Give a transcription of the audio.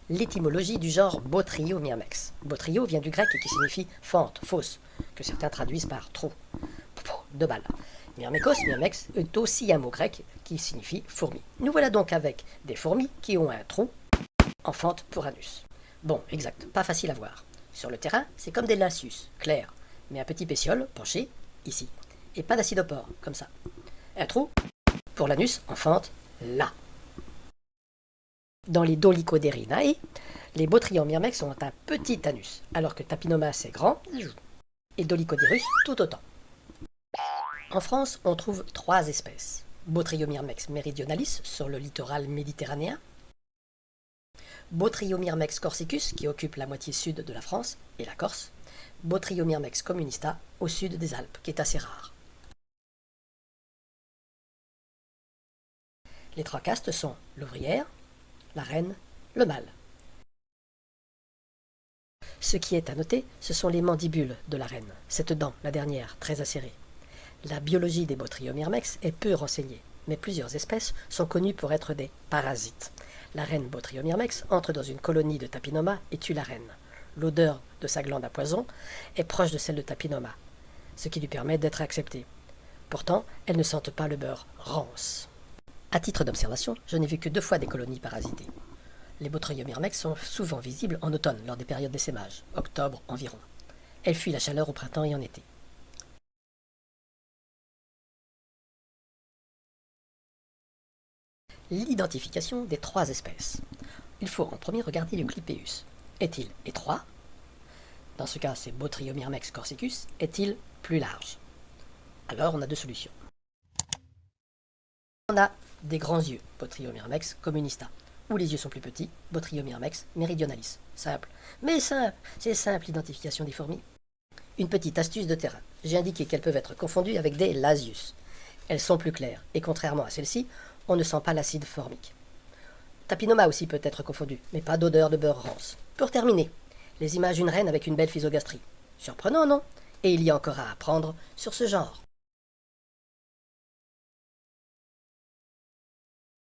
L'étymologie du genre Botryomyrmex. Botryio vient du grec qui signifie fente, fosse, que certains traduisent par trou, de balle. Myrmekos, myrmex, est aussi un mot grec qui signifie fourmi. Nous voilà donc avec des fourmis qui ont un trou en fente pour anus. Bon, exact, pas facile à voir. Sur le terrain, c'est comme des lasius, clairs, mais un petit pétiole penché, ici, et pas d'acidopore, comme ça. Un trou pour l'anus en fente, là. Dans les Dolichoderinae, les Botryomyrmex ont un petit anus, alors que Tapinomas est grand, et Dolichoderus tout autant. En France, on trouve 3 espèces. Botryomyrmex meridionalis sur le littoral méditerranéen, Botryomyrmex corsicus qui occupe la moitié sud de la France et la Corse, Botryomyrmex communista au sud des Alpes, qui est assez rare. Les 3 castes sont l'ouvrière, la reine, le mâle. Ce qui est à noter, ce sont les mandibules de la reine, cette dent, la dernière, très acérée. La biologie des Botryomyrmex est peu renseignée, mais plusieurs espèces sont connues pour être des parasites. La reine Botryomyrmex entre dans une colonie de Tapinoma et tue la reine. L'odeur de sa glande à poison est proche de celle de Tapinoma, ce qui lui permet d'être acceptée. Pourtant, elles ne sentent pas le beurre rance. À titre d'observation, je n'ai vu que 2 fois des colonies parasitées. Les Botryomyrmex sont souvent visibles en automne lors des périodes d'essaimage, octobre environ. Elles fuient la chaleur au printemps et en été. L'identification des 3 espèces. Il faut en premier regarder le clipéus. Est-il étroit? Dans ce cas, c'est Botryomyrmex corsicus. Est-il plus large? Alors, on a 2 solutions. On a des grands yeux, Botryomyrmex communista, ou les yeux sont plus petits, Botryomyrmex meridionalis. Simple. Mais simple, c'est simple l'identification des fourmis. Une petite astuce de terrain. J'ai indiqué qu'elles peuvent être confondues avec des lasius. Elles sont plus claires, et contrairement à celles-ci, on ne sent pas l'acide formique. Tapinoma aussi peut être confondu, mais pas d'odeur de beurre rance. Pour terminer, les images d'une reine avec une belle physogastrie. Surprenant, non? Et il y a encore à apprendre sur ce genre.